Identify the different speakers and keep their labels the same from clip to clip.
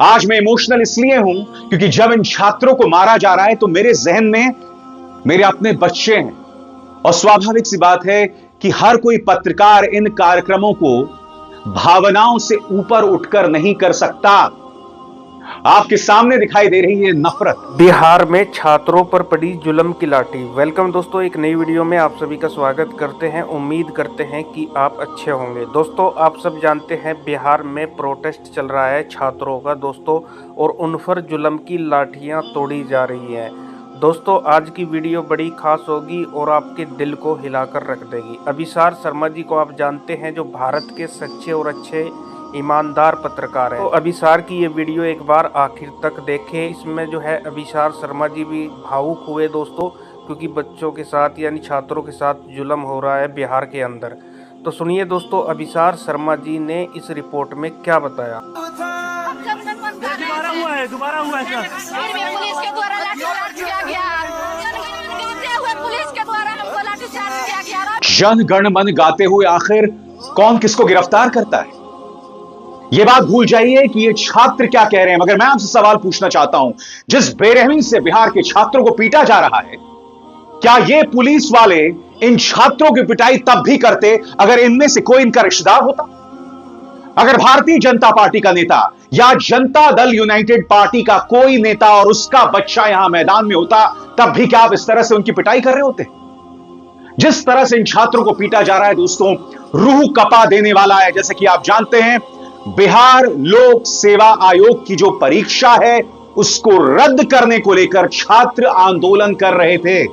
Speaker 1: आज मैं इमोशनल इसलिए हूं क्योंकि जब इन छात्रों को मारा जा रहा है तो मेरे जहन में मेरे अपने बच्चे हैं और स्वाभाविक सी बात है कि हर कोई पत्रकार इन कार्यक्रमों को भावनाओं से ऊपर उठकर नहीं कर सकता। आपके सामने दिखाई दे रही है नफरत।
Speaker 2: बिहार में छात्रों पर पड़ी जुल्म की लाठी। वेलकम दोस्तों, एक नई वीडियो में आप सभी का स्वागत करते हैं। उम्मीद करते हैं कि आप अच्छे होंगे। दोस्तों, आप सब जानते हैं बिहार में प्रोटेस्ट चल रहा है छात्रों का दोस्तों, और उन पर जुल्म की लाठियां तोड़ी जा रही हैं। दोस्तों, आज की वीडियो बड़ी खास होगी और आपके दिल को हिलाकर रख देगी। अभिसार शर्मा जी को आप जानते हैं, जो भारत के सच्चे और अच्छे ईमानदार पत्रकार हैं। तो अभिसार की ये वीडियो एक बार आखिर तक देखें। इसमें जो है अभिसार शर्मा जी भी भावुक हुए दोस्तों, क्योंकि बच्चों के साथ यानी छात्रों के साथ जुल्म हो रहा है बिहार के अंदर। तो सुनिए दोस्तों, अभिसार शर्मा जी ने इस रिपोर्ट में क्या बताया।
Speaker 3: दोबारा हुआ है पुलिस के द्वारा लाठीचार्ज किया गया। पुलिस के द्वारा हमको लाठीचार्ज किया गया।
Speaker 1: जन गण मन गाते हुए आखिर कौन किसको गिरफ्तार करता है? यह बात भूल जाइए कि ये छात्र क्या कह रहे हैं। मगर मैं आपसे सवाल पूछना चाहता हूं, जिस बेरहमी से बिहार के छात्रों को पीटा जा रहा है, क्या ये पुलिस वाले इन छात्रों की पिटाई तब भी करते अगर इनमें से कोई इनका रिश्तेदार होता? अगर भारतीय जनता पार्टी का नेता या जनता दल यूनाइटेड पार्टी का कोई नेता और उसका बच्चा यहां मैदान में होता, तब भी क्या आप इस तरह से उनकी पिटाई कर रहे होते? जिस तरह से इन छात्रों को पीटा जा रहा है दोस्तों, रूह कपा देने वाला है। जैसे कि आप जानते हैं, बिहार लोक सेवा आयोग की जो परीक्षा है उसको रद्द करने को लेकर छात्र आंदोलन कर रहे थे।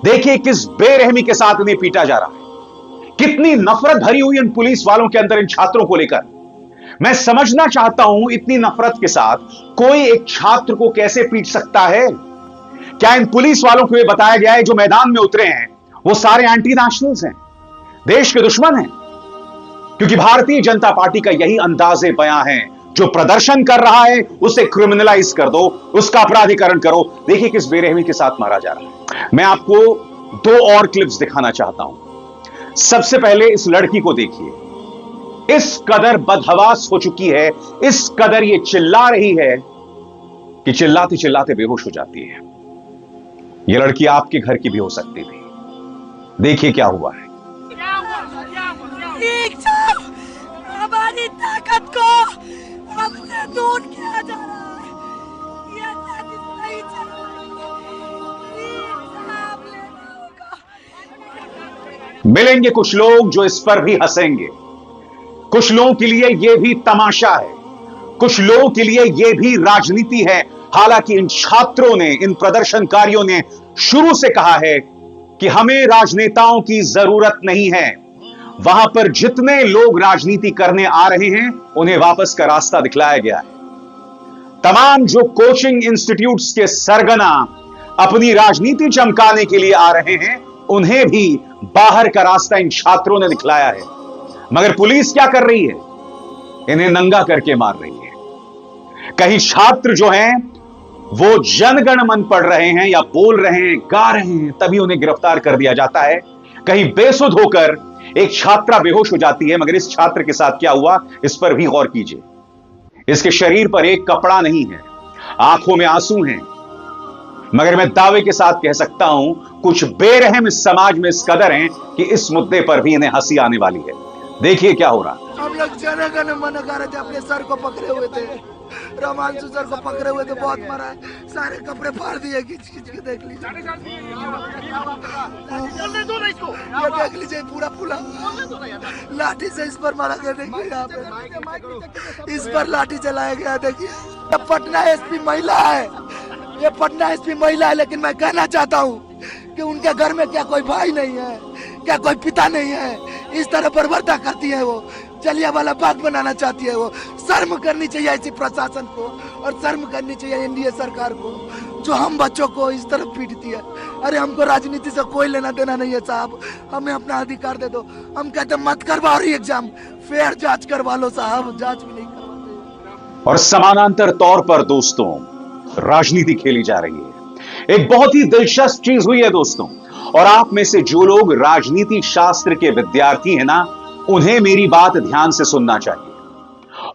Speaker 1: देखिए किस बेरहमी के साथ इन्हें पीटा जा रहा है, कितनी नफरत भरी हुई इन पुलिस वालों के अंदर इन छात्रों को लेकर। मैं समझना चाहता हूं, इतनी नफरत के साथ कोई एक छात्र को कैसे पीट सकता है? क्या इन पुलिस वालों को यह बताया गया है जो मैदान में उतरे हैं वो सारे एंटी नेशनल्स हैं, देश के दुश्मन हैं? क्योंकि भारतीय जनता पार्टी का यही अंदाजे बयां है, जो प्रदर्शन कर रहा है उसे क्रिमिनलाइज कर दो, उसका अपराधीकरण करो। देखिए किस बेरहमी के साथ मारा जा रहा है। मैं आपको दो और क्लिप्स दिखाना चाहता हूं। सबसे पहले इस लड़की को देखिए, इस कदर बदहवास हो चुकी है, इस कदर ये चिल्ला रही है कि चिल्लाते चिल्लाते बेहोश हो जाती है। यह लड़की आपके घर की भी हो सकती थी। देखिए क्या हुआ है।
Speaker 3: हमारी ताकत को हमसे दूर किया जा रहा है। ये साजिश नहीं चल रही।
Speaker 1: मिलेंगे कुछ लोग जो इस पर भी हंसेंगे, कुछ लोगों के लिए यह भी तमाशा है, कुछ लोगों के लिए यह भी राजनीति है। हालांकि इन छात्रों ने, इन प्रदर्शनकारियों ने शुरू से कहा है कि हमें राजनेताओं की जरूरत नहीं है। वहां पर जितने लोग राजनीति करने आ रहे हैं उन्हें वापस का रास्ता दिखलाया गया है। तमाम जो कोचिंग इंस्टीट्यूट्स के सरगना अपनी राजनीति चमकाने के लिए आ रहे हैं, उन्हें भी बाहर का रास्ता इन छात्रों ने दिखलाया है। मगर पुलिस क्या कर रही है? इन्हें नंगा करके मार रही है। कहीं छात्र जो हैं वो जनगण मन पढ़ रहे हैं या बोल रहे हैं, गा रहे हैं, तभी उन्हें गिरफ्तार कर दिया जाता है। कहीं बेसुध होकर एक छात्रा बेहोश हो जाती है। मगर इस छात्र के साथ क्या हुआ, इस पर भी गौर कीजिए। इसके शरीर पर एक कपड़ा नहीं है, आंखों में आंसू हैं। मगर मैं दावे के साथ कह सकता हूं, कुछ बेरहम इस समाज में इस कदर हैं कि इस मुद्दे पर भी इन्हें हंसी आने वाली है। देखिए क्या हो रहा है।
Speaker 4: हम लोग जनगण मन गा रहे थे, अपने सर को पकड़े हुए थे, रोमांचु सर को पकड़े हुए थे, बहुत मारा है, सारे कपड़े फाड़ दिए, खींच खींच के देख लीजिए, ये देख लीजिए पूरा फूला लाठी से इस पर मारा गया। देखिए यहाँ पे इस पर लाठी चलाया गया। देखिए ये पटना एसपी महिला है, ये पटना एसपी महिला है। लेकिन मैं कहना चाहता हूँ कि उनके घर में क्या कोई भाई नहीं है, क्या कोई पिता नहीं है? इस तरह बर्बरता करती है वो, जलियांवाला बाग बनाना चाहती है वो। शर्म करनी चाहिए ऐसी प्रशासन को, और शर्म करनी चाहिए एनडीए सरकार को, जो हम बच्चों को इस तरह पीटती है। अरे हमको राजनीति से कोई लेना देना नहीं है साहब, हमें अपना अधिकार दे दो। हम कहते मत करवाओ रही एग्जाम, फेयर जांच करवा लो साहब, जांच भी नहीं करवाते।
Speaker 1: और समानांतर तौर पर दोस्तों राजनीति खेली जा रही है। एक बहुत ही दिलचस्प चीज हुई है दोस्तों, और आप में से जो लोग राजनीति शास्त्र के विद्यार्थी हैं ना, उन्हें मेरी बात ध्यान से सुनना चाहिए।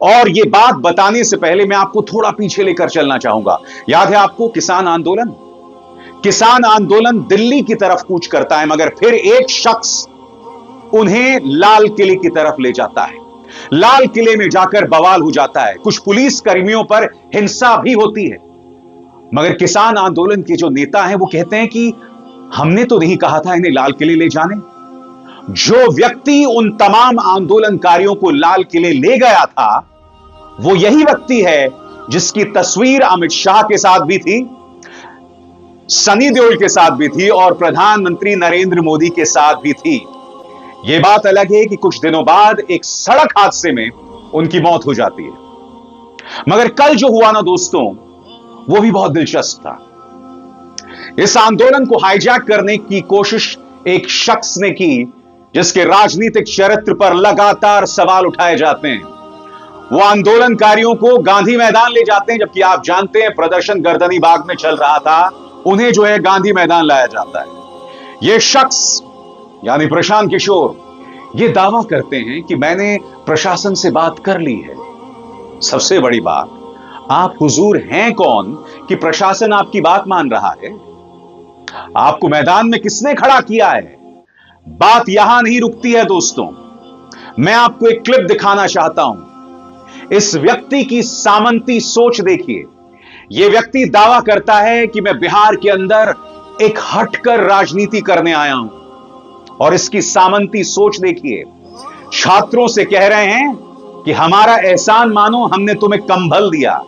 Speaker 1: और यह बात बताने से पहले मैं आपको थोड़ा पीछे लेकर चलना चाहूंगा। याद है आपको किसान आंदोलन? किसान आंदोलन दिल्ली की तरफ कूच करता है, मगर फिर एक शख्स उन्हें लाल किले की तरफ ले जाता है। लाल किले में जाकर बवाल हो जाता है, कुछ पुलिस कर्मियों पर हिंसा भी होती है। मगर किसान आंदोलन के जो नेता हैं वो कहते हैं कि हमने तो नहीं कहा था इन्हें लाल किले ले जाने। जो व्यक्ति उन तमाम आंदोलनकारियों को लाल किले ले गया था वो यही व्यक्ति है जिसकी तस्वीर अमित शाह के साथ भी थी, सनी देओल के साथ भी थी और प्रधानमंत्री नरेंद्र मोदी के साथ भी थी। यह बात अलग है कि कुछ दिनों बाद एक सड़क हादसे में उनकी मौत हो जाती है। मगर कल जो हुआ ना दोस्तों, वो भी बहुत दिलचस्प था। इस आंदोलन को हाईजैक करने की कोशिश एक शख्स ने की जिसके राजनीतिक चरित्र पर लगातार सवाल उठाए जाते हैं। वो आंदोलनकारियों को गांधी मैदान ले जाते हैं, जबकि आप जानते हैं प्रदर्शन गर्दनी बाग में चल रहा था, उन्हें जो है गांधी मैदान लाया जाता है। यह शख्स यानी प्रशांत किशोर ये दावा करते हैं कि मैंने प्रशासन से बात कर ली है। सबसे बड़ी बात, आप हुजूर हैं कौन कि प्रशासन आपकी बात मान रहा है? आपको मैदान में किसने खड़ा किया है? बात यहां नहीं रुकती है दोस्तों। मैं आपको एक क्लिप दिखाना चाहता हूं। इस व्यक्ति की सामंती सोच देखिए। यह व्यक्ति दावा करता है कि मैं बिहार के अंदर एक हटकर राजनीति करने आया हूं, और इसकी सामंती सोच देखिए। छात्रों से कह रहे हैं कि हमारा एहसान मानो, हमने तुम्हें कंबल दिया।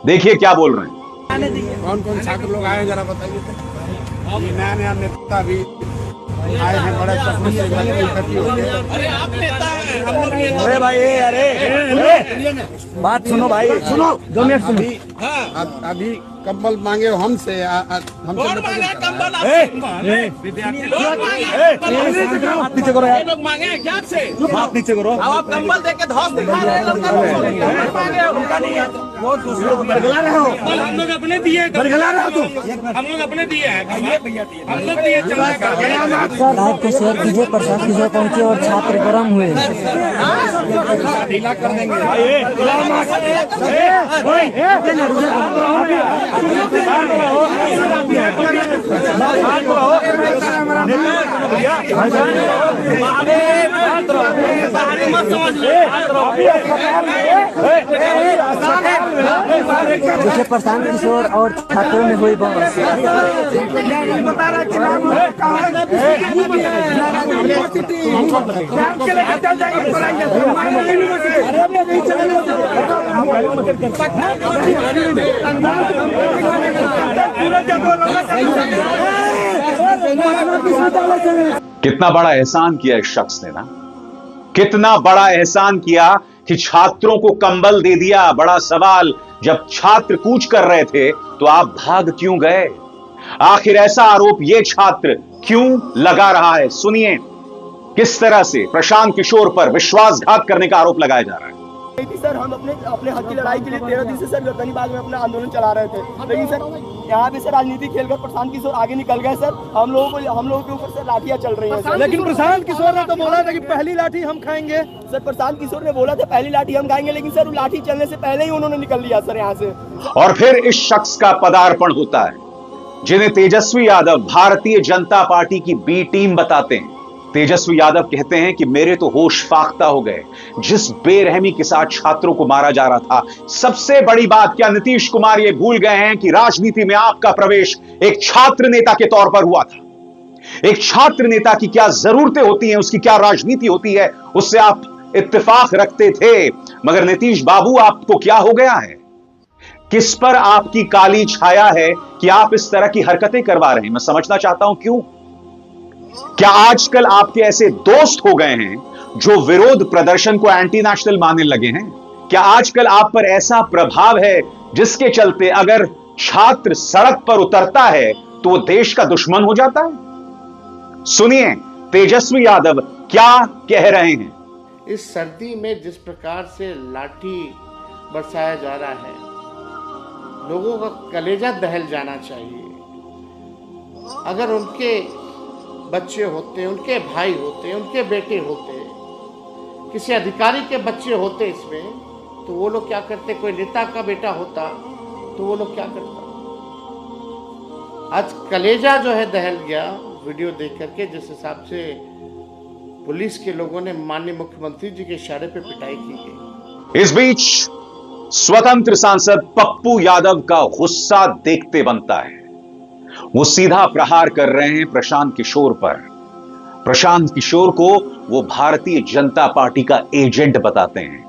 Speaker 1: देखिए क्या बोल रहे हैं।
Speaker 5: कौन कौन छात्र लोग आए जरा बताइए। नया नया नेता भी आए हैं, बड़े सपने से इकट्ठी हो गए। अरे आप नेता हैं, हम लोग नेता। अरे भाई, अरे बात सुनो भाई, सुनो 2 मिनट सुनो। अभी कंबल मांगे हो हमसे, हमसे कंबल नीचे करो यार, लोग मांगे हैं क्या से? हाथ नीचे करो। आप कंबल देके धौस दिखा रहे हैं, उनका नहीं है, वो दूसरे को बरगला रहे हो। हम लोग अपने दिए, बरगला रहे हो तुम। हम लोग अपने दिए हैं, हम लोग दिए।
Speaker 6: सर आपको शेयर कीजिए, प्रशांत किशोर पहुंचे और छात्र गरम हुए।
Speaker 5: ढीला कर देंगे।
Speaker 6: देखिए प्रशांत किशोर और छात्रों में हुई बहस।
Speaker 1: कितना बड़ा एहसान किया इस शख्स ने ना, कितना बड़ा एहसान किया कि छात्रों को कंबल दे दिया। बड़ा सवाल, जब छात्र कूच कर रहे थे तो आप भाग क्यों गए? आखिर ऐसा आरोप ये छात्र क्यों लगा रहा है? सुनिए किस तरह से प्रशांत किशोर पर विश्वासघात करने का आरोप लगाया जा रहा है।
Speaker 7: सर हम अपने हक की लड़ाई के लिए 13 दिन से सर गर्दनी बाग में अपना आंदोलन चला रहे थे, लेकिन सर यहाँ पे सर राजनीति खेलकर प्रशांत किशोर आगे निकल गए। सर हम लोगों के ऊपर सर लाठियां चल रही हैं सर।
Speaker 5: लेकिन प्रशांत किशोर ने तो बोला था कि पहली लाठी हम खाएंगे।
Speaker 7: सर प्रशांत किशोर ने बोला था पहली लाठी हम खाएंगे, लेकिन सर लाठी चलने से पहले ही उन्होंने निकल लिया सर यहाँ से।
Speaker 1: और फिर इस शख्स का पदार्पण होता है जिन्हें तेजस्वी यादव भारतीय जनता पार्टी की बी टीम बताते हैं। तेजस्वी यादव कहते हैं कि मेरे तो होश फाख्ता हो गए जिस बेरहमी के साथ छात्रों को मारा जा रहा था। सबसे बड़ी बात, क्या नीतीश कुमार ये भूल गए हैं कि राजनीति में आपका प्रवेश एक छात्र नेता के तौर पर हुआ था? एक छात्र नेता की क्या जरूरतें होती हैं, उसकी क्या राजनीति होती है, उससे आप इत्तेफाक रखते थे। मगर नीतीश बाबू आपको क्या हो गया है? किस पर आपकी काली छाया है कि आप इस तरह की हरकतें करवा रहे हैं? मैं समझना चाहता हूं क्यों। क्या आजकल आपके ऐसे दोस्त हो गए हैं जो विरोध प्रदर्शन को एंटी नेशनल मानने लगे हैं? क्या आजकल आप पर ऐसा प्रभाव है जिसके चलते अगर छात्र सड़क पर उतरता है तो वो देश का दुश्मन हो जाता है? सुनिए तेजस्वी यादव क्या कह रहे हैं।
Speaker 8: इस सर्दी में जिस प्रकार से लाठी बरसाया जा रहा है, लोगों का कलेजा दहल जाना चाहिए। अगर उनके बच्चे होते, उनके भाई होते, उनके बेटे होते, किसी अधिकारी के बच्चे होते इसमें, तो वो लोग क्या करते, कोई नेता का बेटा होता तो वो लोग क्या करता। आज कलेजा जो है दहल गया वीडियो देख करके, जिस हिसाब से पुलिस के लोगों ने माननीय मुख्यमंत्री जी के इशारे पे पिटाई की गई।
Speaker 1: इस बीच स्वतंत्र सांसद पप्पू यादव का गुस्सा देखते बनता है। वो सीधा प्रहार कर रहे हैं प्रशांत किशोर पर। प्रशांत किशोर को वो भारतीय जनता पार्टी का एजेंट बताते हैं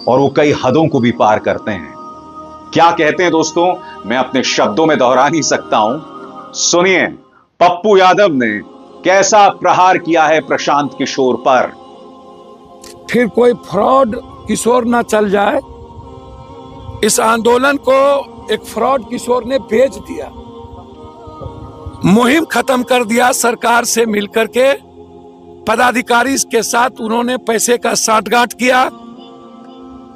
Speaker 1: और वो कई हदों को भी पार करते हैं। क्या कहते हैं दोस्तों, मैं अपने शब्दों में दोहरा नहीं सकता हूं। सुनिए पप्पू यादव ने कैसा प्रहार किया है प्रशांत किशोर पर।
Speaker 5: फिर कोई फ्रॉड किशोर ना चल जाए, इस आंदोलन को एक फ्रॉड किशोर ने भेज दिया, मुहिम खत्म कर दिया। सरकार से मिलकर के पदाधिकारी के साथ उन्होंने पैसे का साठगांठ किया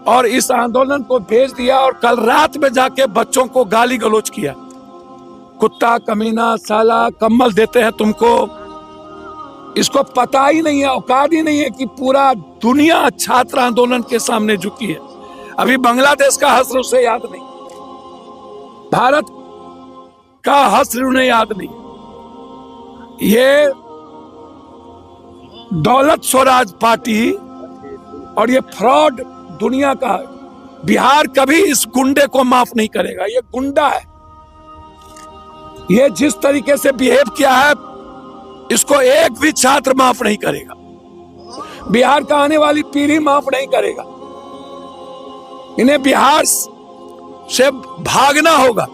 Speaker 5: और इस आंदोलन को भेज दिया। और कल रात में जाके बच्चों को गाली गलौज किया, कुत्ता, कमीना, साला, कम्बल देते हैं तुमको। इसको पता ही नहीं है, औकात ही नहीं है कि पूरा दुनिया छात्र आंदोलन के सामने झुकी है। अभी बांग्लादेश का हश्र उसे याद नहीं, भारत का हश्र उन्हें याद नहीं। ये दौलत स्वराज पार्टी और ये फ्रॉड दुनिया का है। बिहार कभी इस गुंडे को माफ नहीं करेगा। ये गुंडा है, ये जिस तरीके से बिहेव किया है इसको एक भी छात्र माफ नहीं करेगा, बिहार का आने वाली पीढ़ी माफ नहीं करेगा। इन्हें बिहार से भागना होगा।